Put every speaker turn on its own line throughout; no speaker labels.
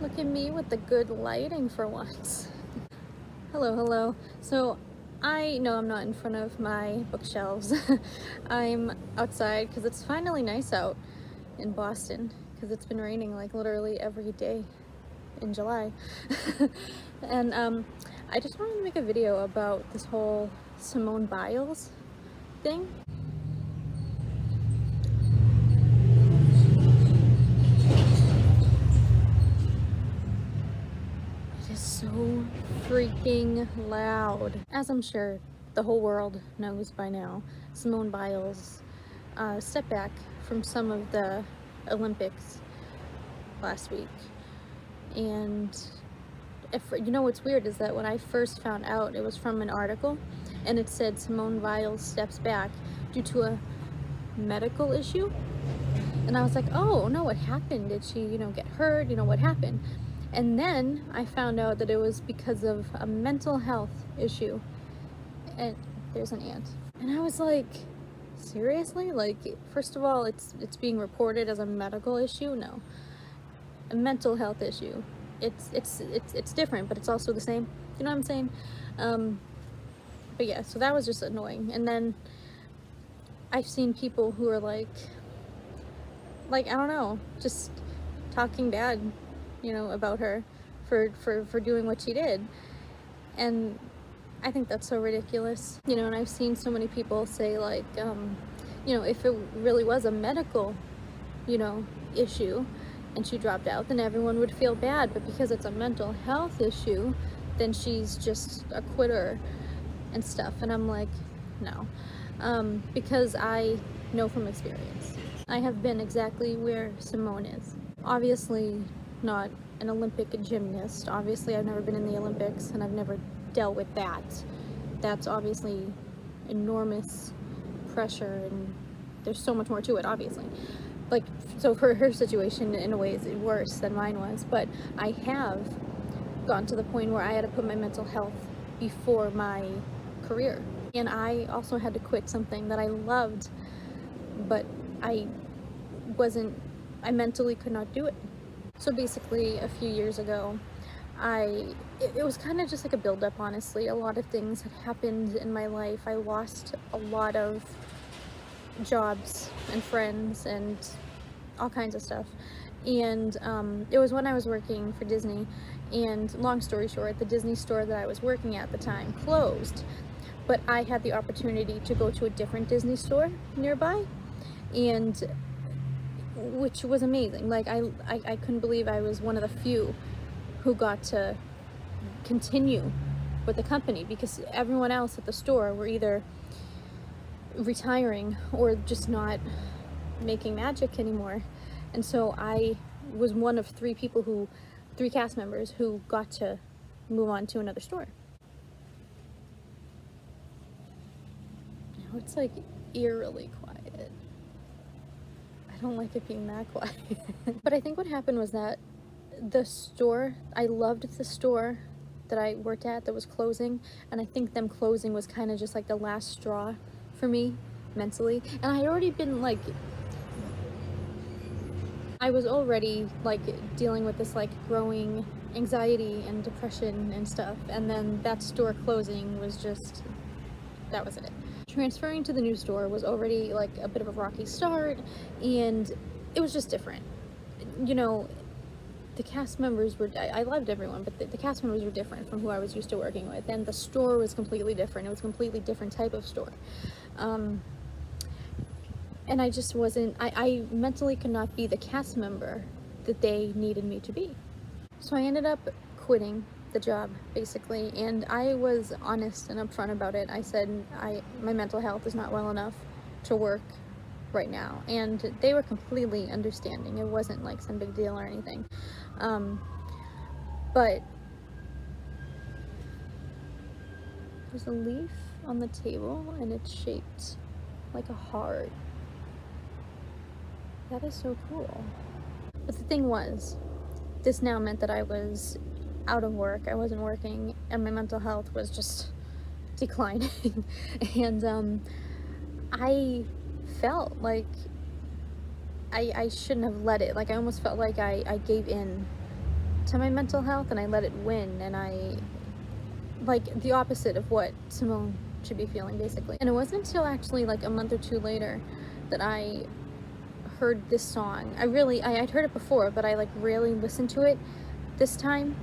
Look at me with the good lighting for once. Hello, hello. So I know I'm not in front of my bookshelves. I'm outside because it's finally nice out in Boston because it's been raining like literally every day in July. And I just wanted to make a video about this whole Simone Biles thing. It is so freaking loud. As I'm sure the whole world knows by now, Simone Biles stepped back from some of the Olympics last week. And you know what's weird is that when I first found out, it was from an article and it said Simone Biles steps back due to a medical issue. And I was like, oh no, what happened? Did she, get hurt? What happened? And then I found out that it was because of a mental health issue. And there's an ant. And I was like, seriously? Like, first of all, it's being reported as a medical issue? No. A mental health issue. It's different, but it's also the same. You know what I'm saying? But yeah, so that was just annoying. And then I've seen people who are like I don't know, just talking bad, about her for doing what she did. And I think that's so ridiculous, and I've seen so many people say like, if it really was a medical, issue and she dropped out, then everyone would feel bad. But because it's a mental health issue, then she's just a quitter and stuff. And I'm like, no, because I know from experience. I have been exactly where Simone is. Obviously not an Olympic gymnast. Obviously I've never been in the Olympics and I've never dealt with that. That's obviously enormous pressure and there's so much more to it, obviously. Like, so for her situation in a way is worse than mine was, but I have gotten to the point where I had to put my mental health before my career. And I also had to quit something that I loved, but I mentally could not do it. So basically a few years ago, it was kind of just like a build-up, honestly. A lot of things had happened in my life. I lost a lot of jobs and friends and all kinds of stuff. And it was when I was working for Disney, and long story short, the Disney store that I was working at the time closed. But I had the opportunity to go to a different Disney store nearby, and which was amazing. Like I couldn't believe I was one of the few who got to continue with the company, because everyone else at the store were either retiring or just not making magic anymore. And so I was one of three cast members who got to move on to another store. Now it's like eerily quiet. I don't like it being that quiet. But I think what happened was that the store, I loved the store that I worked at that was closing, and I think them closing was kind of just like the last straw for me mentally. And I had already been like, I was already like dealing with this like growing anxiety and depression and stuff, and then that store closing was just, that was it. Transferring to the new store was already like a bit of a rocky start, and it was just different. The cast members were, I loved everyone, but the cast members were different from who I was used to working with, and the store was completely different. It was a completely different type of store. And I just wasn't, I mentally could not be the cast member that they needed me to be. So I ended up quitting the job, basically, and I was honest and upfront about it. I said, my mental health is not well enough to work right now, and they were completely understanding. It wasn't like some big deal or anything. But there's a leaf on the table and it's shaped like a heart. That is so cool. But the thing was, this now meant that I was out of work. I wasn't working, and my mental health was just declining. And I felt like I shouldn't have let it. Like, I almost felt like I gave in to my mental health and I let it win, and I, like, the opposite of what Simone should be feeling, basically. And it wasn't until actually like a month or two later that I heard this song. I'd heard it before, but I like really listened to it this time,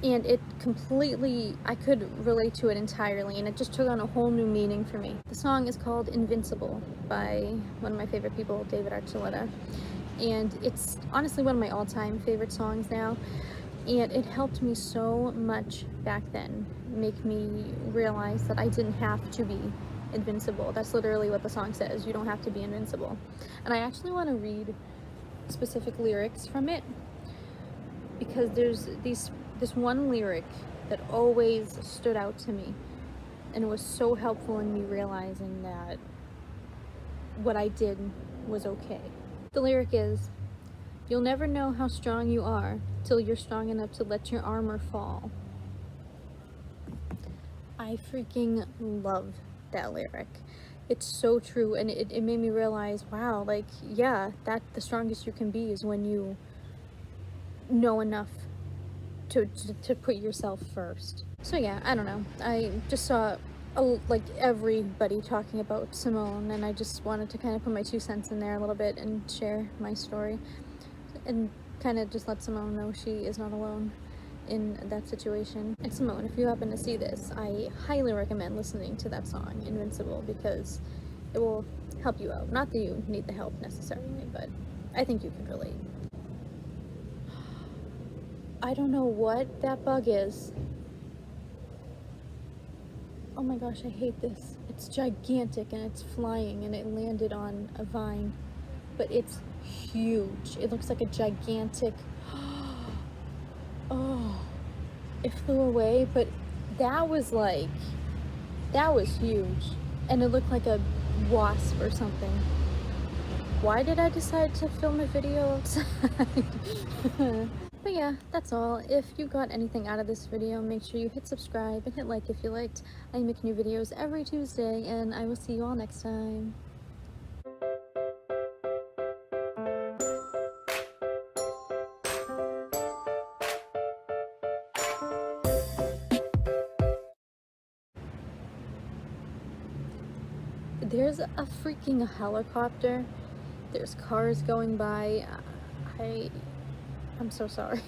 and it completely, I could relate to it entirely, and it just took on a whole new meaning for me. The song is called Invincible by one of my favorite people, David Archuleta, and it's honestly one of my all-time favorite songs now, and it helped me so much back then, make me realize that I didn't have to be invincible. That's literally what the song says. You don't have to be invincible. And I actually want to read specific lyrics from it, because there's this one lyric that always stood out to me, and it was so helpful in me realizing that what I did was okay. The lyric is, "You'll never know how strong you are till you're strong enough to let your armor fall." I freaking love that lyric. It's so true, and it made me realize, wow, like, yeah, that the strongest you can be is when you know enough to put yourself first. So yeah, I don't know, I just saw like everybody talking about Simone, and I just wanted to kind of put my 2 cents in there a little bit and share my story and kind of just let Simone know she is not alone in that situation. And Simone, if you happen to see this, I highly recommend listening to that song, Invincible, because it will help you out. Not that you need the help necessarily, but I think you can relate. I don't know what that bug is. Oh my gosh, I hate this. It's gigantic and it's flying, and it landed on a vine, but it's huge. It looks like a gigantic, oh, it flew away, but that was huge, and it looked like a wasp or something. Why did I decide to film a video outside? But yeah, that's all. If you got anything out of this video, make sure you hit subscribe and hit like if you liked. I make new videos every Tuesday, and I will see you all next time. There's a freaking helicopter. There's cars going by. I'm so sorry.